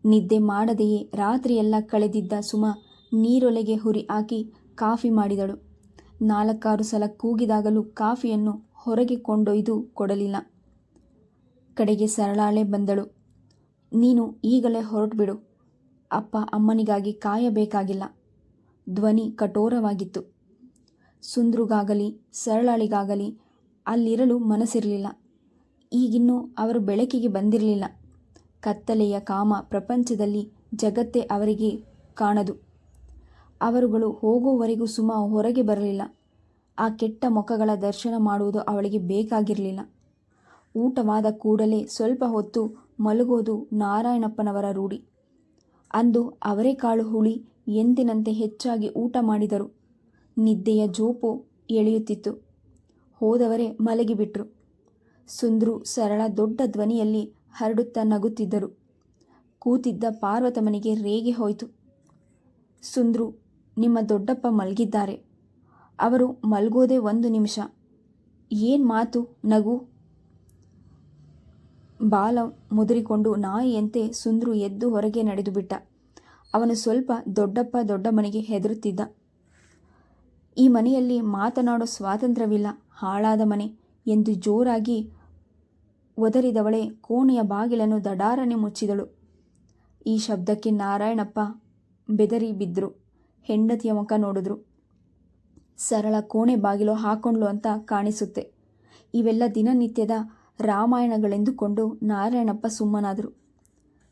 Speaker 1: ನಿದ್ದೆ ಮಾಡದೆಯೇ ರಾತ್ರಿಯೆಲ್ಲ ಕಳೆದಿದ್ದ ಸುಮಾ ನೀರೊಲೆಗೆ ಹುರಿ ಹಾಕಿ ಕಾಫಿ ಮಾಡಿದಳು. 4-6 ಸಲ ಕೂಗಿದಾಗಲೂ ಕಾಫಿಯನ್ನು ಹೊರಗೆ ಕೊಂಡೊಯ್ದು ಕೊಡಲಿಲ್ಲ. ಕಡೆಗೆ ಸರಳಾಳೆ ಬಂದಳು. ನೀನು ಈಗಲೇ ಹೊರಟುಬಿಡು. ಅಪ್ಪ ಅಮ್ಮನಿಗಾಗಿ ಕಾಯಬೇಕಾಗಿಲ್ಲ. ಧ್ವನಿ ಕಠೋರವಾಗಿತ್ತು. ಸುಂದ್ರುಗಾಗಲಿ ಸರಳಾಳಿಗಾಗಲಿ ಅಲ್ಲಿರಲು ಮನಸ್ಸಿರಲಿಲ್ಲ. ಈಗಿನ್ನೂ ಅವರು ಬೆಳಕಿಗೆ ಬಂದಿರಲಿಲ್ಲ. ಕತ್ತಲೆಯ ಕಾಮ ಪ್ರಪಂಚದಲ್ಲಿ ಜಗತ್ತೇ ಅವರಿಗೆ ಕಾಣದು. ಅವರುಗಳು ಹೋಗುವವರೆಗೂ ಸುಮಾ ಹೊರಗೆ ಬರಲಿಲ್ಲ. ಆ ಕೆಟ್ಟ ಮುಖಗಳ ದರ್ಶನ ಮಾಡುವುದು ಅವಳಿಗೆ ಬೇಕಾಗಿರಲಿಲ್ಲ. ಊಟವಾದ ಕೂಡಲೇ ಸ್ವಲ್ಪ ಹೊತ್ತು ಮಲಗೋದು ನಾರಾಯಣಪ್ಪನವರ ರೂಢಿ. ಅಂದು ಅವರೆಕಾಳು ಹುಳಿ ಎಂದಿನಂತೆ ಹೆಚ್ಚಾಗಿ ಊಟ ಮಾಡಿದರು. ನಿದ್ದೆಯ ಜೋಪು ಎಳೆಯುತ್ತಿತ್ತು. ಹೋದವರೇ ಮಲಗಿಬಿಟ್ರು. ಸುಂದ್ರು ಸರಳ ದೊಡ್ಡ ಧ್ವನಿಯಲ್ಲಿ ಹರಡುತ್ತಾ ನಗುತ್ತಿದ್ದರು. ಕೂತಿದ್ದ ಪಾರ್ವತಮ್ಮನಿಗೆ ರೇಗೆ ಹೋಯಿತು. ಸುಂದ್ರು, ನಿಮ್ಮ ದೊಡ್ಡಪ್ಪ ಮಲಗಿದ್ದಾರೆ. ಅವರು ಮಲಗೋದೇ 1 ನಿಮಿಷ. ಏನು ಮಾತು, ನಗು? ಬಾಲ ಮುದುರಿಕೊಂಡು ನಾಯಿಯಂತೆ ಸುಂದ್ರು ಎದ್ದು ಹೊರಗೆ ನಡೆದು ಬಿಟ್ಟ. ಅವನು ಸ್ವಲ್ಪ ದೊಡ್ಡಮ್ಮನಿಗೆ ಹೆದರುತ್ತಿದ್ದ. ಈ ಮನೆಯಲ್ಲಿ ಮಾತನಾಡೋ ಸ್ವಾತಂತ್ರ್ಯವಿಲ್ಲ, ಹಾಳಾದ ಮನೆ ಎಂದು ಜೋರಾಗಿ ಒದರಿದವಳೆ ಕೋಣೆಯ ಬಾಗಿಲನ್ನು ದಡಾರನೆ ಮುಚ್ಚಿದಳು. ಈ ಶಬ್ದಕ್ಕೆ ನಾರಾಯಣಪ್ಪ ಬೆದರಿ ಬಿದ್ದರು. ಹೆಂಡತಿಯ ಮುಖ ನೋಡಿದ್ರು. ಸರಳ ಕೋಣೆ ಬಾಗಿಲು ಹಾಕೊಂಡ್ಲು ಅಂತ ಕಾಣಿಸುತ್ತೆ. ಇವೆಲ್ಲ ದಿನನಿತ್ಯದ ರಾಮಾಯಣಗಳೆಂದುಕೊಂಡು ನಾರಾಯಣಪ್ಪ ಸುಮ್ಮನಾದರು.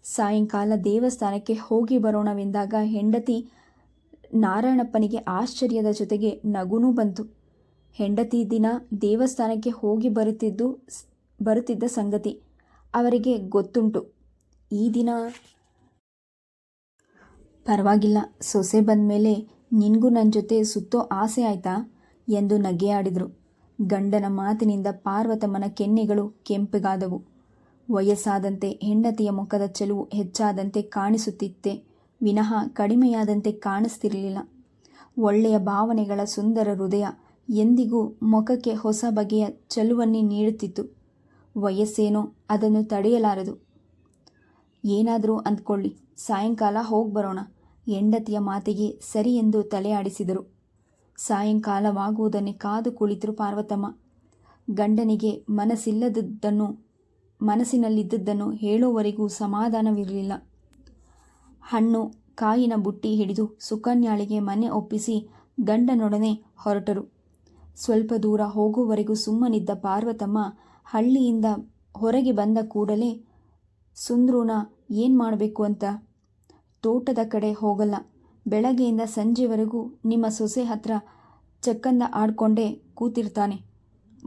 Speaker 1: ಸಾಯಂಕಾಲ ದೇವಸ್ಥಾನಕ್ಕೆ ಹೋಗಿ ಬರೋಣವೆಂದಾಗ ಹೆಂಡತಿ ನಾರಾಯಣಪ್ಪನಿಗೆ ಆಶ್ಚರ್ಯದ ಜೊತೆಗೆ ನಗುನೂ ಬಂತು. ಹೆಂಡತಿ ದಿನ ದೇವಸ್ಥಾನಕ್ಕೆ ಹೋಗಿ ಬರುತ್ತಿದ್ದ ಸಂಗತಿ ಅವರಿಗೆ ಗೊತ್ತುಂಟು. ಈ ದಿನ ಪರವಾಗಿಲ್ಲ, ಸೊಸೆ ಬಂದ ಮೇಲೆ ನಿನಗೂ ನನ್ನ ಜೊತೆ ಸುತ್ತೋ ಆಸೆ ಆಯ್ತಾ ಎಂದು ನಗೆಯಾಡಿದರು. ಗಂಡನ ಮಾತಿನಿಂದ ಪಾರ್ವತಮ್ಮನ ಕೆನ್ನೆಗಳು ಕೆಂಪಗಾದವು. ವಯಸ್ಸಾದಂತೆ ಹೆಂಡತಿಯ ಮುಖದ ಚೆಲುವು ಹೆಚ್ಚಾದಂತೆ ಕಾಣಿಸುತ್ತಿತ್ತೆ ವಿನಃ ಕಡಿಮೆಯಾದಂತೆ ಕಾಣಿಸ್ತಿರಲಿಲ್ಲ. ಒಳ್ಳೆಯ ಭಾವನೆಗಳ ಸುಂದರ ಹೃದಯ ಎಂದಿಗೂ ಮುಖಕ್ಕೆ ಹೊಸ ಬಗೆಯ ಚೆಲುವನ್ನೇ ನೀಡುತ್ತಿತ್ತು. ವಯಸ್ಸೇನೋ ಅದನ್ನು ತಡೆಯಲಾರದು. ಏನಾದರೂ ಅಂದ್ಕೊಳ್ಳಿ, ಸಾಯಂಕಾಲ ಹೋಗಿ ಬರೋಣ. ಹೆಂಡತಿಯ ಮಾತಿಗೆ ಸರಿ ಎಂದು ತಲೆ ಆಡಿಸಿದರು. ಸಾಯಂಕಾಲವಾಗುವುದನ್ನೇ ಕಾದು ಕುಳಿತರು ಪಾರ್ವತಮ್ಮ. ಗಂಡನಿಗೆ ಮನಸ್ಸಿನಲ್ಲಿದ್ದುದನ್ನು ಹೇಳೋವರೆಗೂ ಸಮಾಧಾನವಿರಲಿಲ್ಲ. ಹಣ್ಣು ಕಾಯಿನ ಬುಟ್ಟಿ ಹಿಡಿದು ಸುಕನ್ಯಾಳಿಗೆ ಮನೆ ಒಪ್ಪಿಸಿ ಗಂಡನೊಡನೆ ಹೊರಟರು. ಸ್ವಲ್ಪ ದೂರ ಹೋಗುವವರೆಗೂ ಸುಮ್ಮನಿದ್ದ ಪಾರ್ವತಮ್ಮ ಹಳ್ಳಿಯಿಂದ ಹೊರಗೆ ಬಂದ ಕೂಡಲೇ ಸುಂದ್ರೂನ ಏನು ಮಾಡಬೇಕು ಅಂತ, ತೋಟದ ಕಡೆ ಹೋಗಲ್ಲ, ಬೆಳಗ್ಗೆಯಿಂದ ಸಂಜೆವರೆಗೂ ನಿಮ್ಮ ಸೊಸೆ ಹತ್ರ ಚಕ್ಕಂದ ಆಡ್ಕೊಂಡೇ ಕೂತಿರ್ತಾನೆ,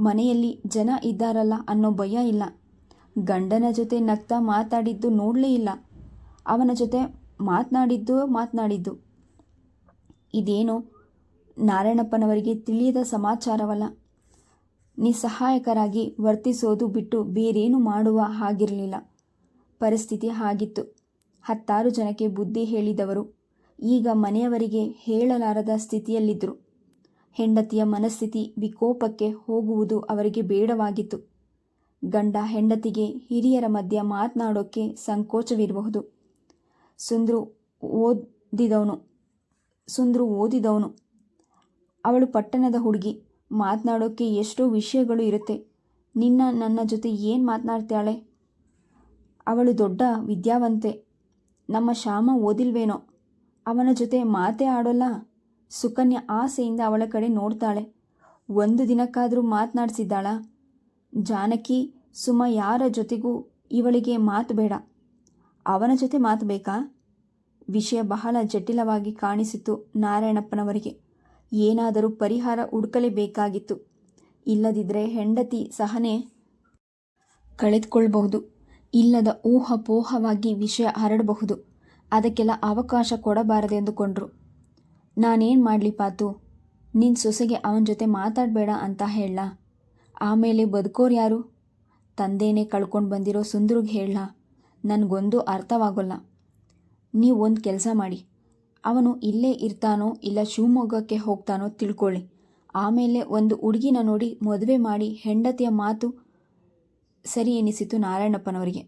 Speaker 1: ಮನೆಯಲ್ಲಿ ಜನ ಇದ್ದಾರಲ್ಲ ಅನ್ನೋ ಭಯ ಇಲ್ಲ, ಗಂಡನ ಜೊತೆ ನಗ್ತಾ ಮಾತಾಡಿದ್ದು ನೋಡಲೇ ಇಲ್ಲ, ಅವನ ಜೊತೆ ಮಾತನಾಡಿದ್ದು ಇದೇನೋ ನಾರಾಯಣಪ್ಪನವರಿಗೆ ತಿಳಿಯದ ಸಮಾಚಾರವಲ್ಲ. ನಿಸ್ಸಹಾಯಕರಾಗಿ ವರ್ತಿಸೋದು ಬಿಟ್ಟು ಬೇರೇನು ಮಾಡುವ ಹಾಗಿರಲಿಲ್ಲ. ಪರಿಸ್ಥಿತಿ ಹಾಗಿತ್ತು. 10 ಜನಕ್ಕೆ ಬುದ್ಧಿ ಹೇಳಿದವರು ಈಗ ಮನೆಯವರಿಗೆ ಹೇಳಲಾರದ ಸ್ಥಿತಿಯಲ್ಲಿದ್ದರು. ಹೆಂಡತಿಯ ಮನಸ್ಥಿತಿ ವಿಕೋಪಕ್ಕೆ ಹೋಗುವುದು ಅವರಿಗೆ ಬೇಡವಾಗಿತ್ತು. ಗಂಡ ಹೆಂಡತಿಗೆ ಹಿರಿಯರ ಮಧ್ಯೆ ಮಾತನಾಡೋಕ್ಕೆ ಸಂಕೋಚವಿರಬಹುದು. ಸುಂದ್ರು ಓದಿದವನು, ಅವಳು ಪಟ್ಟಣದ ಹುಡುಗಿ, ಮಾತನಾಡೋಕ್ಕೆ ಎಷ್ಟೋ ವಿಷಯಗಳು ಇರುತ್ತೆ. ನನ್ನ ಜೊತೆ ಏನು ಮಾತನಾಡ್ತಾಳೆ? ಅವಳು ದೊಡ್ಡ ವಿದ್ಯಾವಂತೆ, ನಮ್ಮ ಶ್ಯಾಮ ಓದಿಲ್ವೇನೋ, ಅವನ ಜೊತೆ ಮಾತೇ ಆಡೋಲ್ಲ. ಸುಕನ್ಯಾ ಆಸೆಯಿಂದ ಅವಳ ಕಡೆ ನೋಡ್ತಾಳೆ. ಒಂದು ದಿನಕ್ಕಾದರೂ ಮಾತನಾಡಿಸಿದ್ದಾಳ? ಜಾನಕಿ, ಸುಮ ಯಾರ ಜೊತೆಗೂ ಇವಳಿಗೆ ಮಾತು ಬೇಡ, ಅವನ ಜೊತೆ ಮಾತು ಬೇಕಾ? ವಿಷಯ ಬಹಳ ಜಟಿಲವಾಗಿ ಕಾಣಿಸಿತು ನಾರಾಯಣಪ್ಪನವರಿಗೆ. ಏನಾದರೂ ಪರಿಹಾರ ಹುಡುಕಲೇಬೇಕಾಗಿತ್ತು. ಇಲ್ಲದಿದ್ದರೆ ಹೆಂಡತಿ ಸಹನೆ ಕಳೆದುಕೊಳ್ಳಬಹುದು. ಇಲ್ಲದ ಊಹಾಪೋಹವಾಗಿ ವಿಷಯ ಹರಡಬಹುದು. ಅದಕ್ಕೆಲ್ಲ ಅವಕಾಶ ಕೊಡಬಾರದೆಂದುಕೊಂಡ್ರು. ನಾನೇನು ಮಾಡಲಿ ಪಾತು? ನಿನ್ನ ಸೊಸೆಗೆ ಅವನ ಜೊತೆ ಮಾತಾಡಬೇಡ ಅಂತ ಹೇಳ? ಆಮೇಲೆ ಬದುಕೋರು ಯಾರು? ತಂದೆನೇ ಕಳ್ಕೊಂಡು ಬಂದಿರೋ ಸುಂದ್ರಿಗೆ ಹೇಳ? ನನಗೊಂದು ಅರ್ಥವಾಗೋಲ್ಲ. ನೀವು ಒಂದು ಕೆಲಸ ಮಾಡಿ, ಅವನು ಇಲ್ಲೇ ಇರ್ತಾನೋ ಇಲ್ಲ ಶಿವಮೊಗ್ಗಕ್ಕೆ ಹೋಗ್ತಾನೋ ತಿಳ್ಕೊಳ್ಳಿ. ಆಮೇಲೆ ಒಂದು ಹುಡುಗಿನ ನೋಡಿ ಮದುವೆ ಮಾಡಿ. ಹೆಂಡತಿಯ ಮಾತು ಸರಿ ಎನಿಸಿತು ನಾರಾಯಣಪ್ಪನವರಿಗೆ.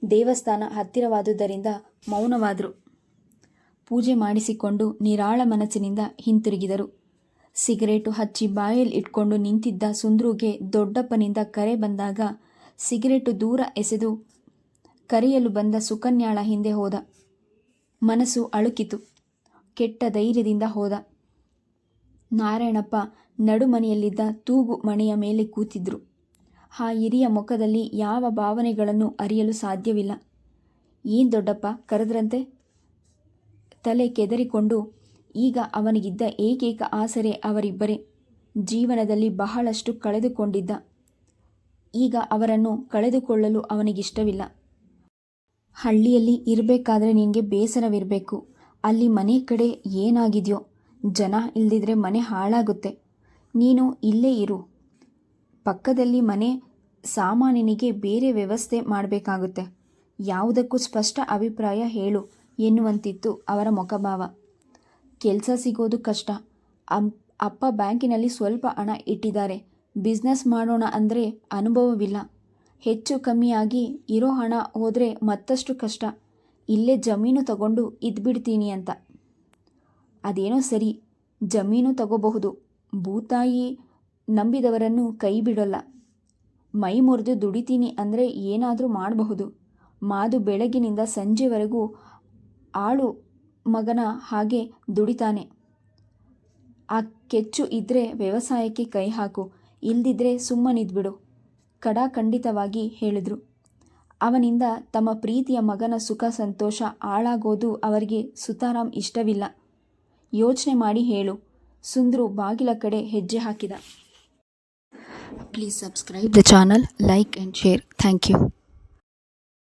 Speaker 1: ದೇವಸ್ಥಾನ ಹತ್ತಿರವಾದುದರಿಂದ ಮೌನವಾದರು. ಪೂಜೆ ಮಾಡಿಸಿಕೊಂಡು ನಿರಾಳ ಮನಸ್ಸಿನಿಂದ ಹಿಂತಿರುಗಿದರು. ಸಿಗರೇಟು ಹಚ್ಚಿ ಬಾಯಲ್ಲಿ ಇಟ್ಕೊಂಡು ನಿಂತಿದ್ದ ಸುಂದ್ರುಗೆ ದೊಡ್ಡಪ್ಪನಿಂದ ಕರೆ ಬಂದಾಗ ಸಿಗರೇಟು ದೂರ ಎಸೆದು ಕರೆಯಲು ಬಂದ ಸುಕನ್ಯಾಳ ಹಿಂದೆ ಹೋದ. ಮನಸ್ಸು ಅಳುಕಿತು. ಕೆಟ್ಟ ಧೈರ್ಯದಿಂದ ಹೋದ. ನಾರಾಯಣಪ್ಪ ನಡುಮನೆಯಲ್ಲಿದ್ದ ತೂಗು ಮಣೆಯ ಮೇಲೆ ಕೂತಿದ್ರು. ಆ ಹಿರಿಯ ಮುಖದಲ್ಲಿ ಯಾವ ಭಾವನೆಗಳನ್ನು ಅರಿಯಲು ಸಾಧ್ಯವಿಲ್ಲ. ಏನು ದೊಡ್ಡಪ್ಪ ಕರೆದ್ರಂತೆ? ತಲೆ ಕೆದರಿಕೊಂಡು, ಈಗ ಅವನಿಗಿದ್ದ ಏಕೈಕ ಆಸರೆ ಅವರಿಬ್ಬರೇ. ಜೀವನದಲ್ಲಿ ಬಹಳಷ್ಟು ಕಳೆದುಕೊಂಡಿದ್ದ. ಈಗ ಅವರನ್ನು ಕಳೆದುಕೊಳ್ಳಲು ಅವನಿಗಿಷ್ಟವಿಲ್ಲ. ಹಳ್ಳಿಯಲ್ಲಿ ಇರಬೇಕಾದ್ರೆ ನಿನಗೆ ಬೇಸರವಿರಬೇಕು. ಅಲ್ಲಿ ಮನೆ ಕಡೆ ಏನಾಗಿದೆಯೋ, ಜನ ಇಲ್ದಿದ್ರೆ ಮನೆ ಹಾಳಾಗುತ್ತೆ. ನೀನು ಇಲ್ಲೇ ಇರು. ಪಕ್ಕದಲ್ಲಿ ಮನೆ ಸಾಮಾನಿನಿಗೆ ಬೇರೆ ವ್ಯವಸ್ಥೆ ಮಾಡಬೇಕಾಗುತ್ತೆ. ಯಾವುದಕ್ಕೂ ಸ್ಪಷ್ಟ ಅಭಿಪ್ರಾಯ ಹೇಳು ಎನ್ನುವಂತಿತ್ತು ಅವರ ಮುಖಭಾವ. ಕೆಲಸ ಸಿಗೋದು ಕಷ್ಟ. ಅಪ್ಪ ಬ್ಯಾಂಕಿನಲ್ಲಿ ಸ್ವಲ್ಪ ಹಣ ಇಟ್ಟಿದ್ದಾರೆ. ಬಿಸ್ನೆಸ್ ಮಾಡೋಣ ಅಂದರೆ ಅನುಭವವಿಲ್ಲ. ಹೆಚ್ಚು ಕಮ್ಮಿಯಾಗಿ ಇರೋ ಹಣ ಹೋದರೆ ಮತ್ತಷ್ಟು ಕಷ್ಟ. ಇಲ್ಲೇ ಜಮೀನು ತಗೊಂಡು ಇದ್ಬಿಡ್ತೀನಿ ಅಂತ. ಅದೇನೋ ಸರಿ, ಜಮೀನು ತಗೋಬಹುದು. ಭೂತಾಯಿ ನಂಬಿದವರನ್ನು ಕೈ ಬಿಡೋಲ್ಲ. ಮೈ ಮುರಿದು ದುಡಿತೀನಿ ಅಂದರೆ ಏನಾದರೂ ಮಾಡಬಹುದು. ಮಾದು ಬೆಳಗಿನಿಂದ ಸಂಜೆವರೆಗೂ ಆಳು ಮಗನ ಹಾಗೆ ದುಡಿತಾನೆ. ಆ ಕೆಚ್ಚು ಇದ್ದರೆ ವ್ಯವಸಾಯಕ್ಕೆ ಕೈ ಹಾಕು, ಇಲ್ದಿದ್ರೆ ಸುಮ್ಮನಿದ್ಬಿಡು ಖಡಾಖಂಡಿತವಾಗಿ ಹೇಳಿದ್ರು. ಅವನಿಂದ ತಮ್ಮ ಪ್ರೀತಿಯ ಮಗನ ಸುಖ ಸಂತೋಷ ಹಾಳಾಗೋದು ಅವರಿಗೆ ಸುತಾರಾಮ್ ಇಷ್ಟವಿಲ್ಲ. ಯೋಚನೆ ಮಾಡಿ ಹೇಳು. ಸುಂದ್ರು ಬಾಗಿಲ ಕಡೆ ಹೆಜ್ಜೆ ಹಾಕಿದ. Please subscribe the channel, like and share. Thank you.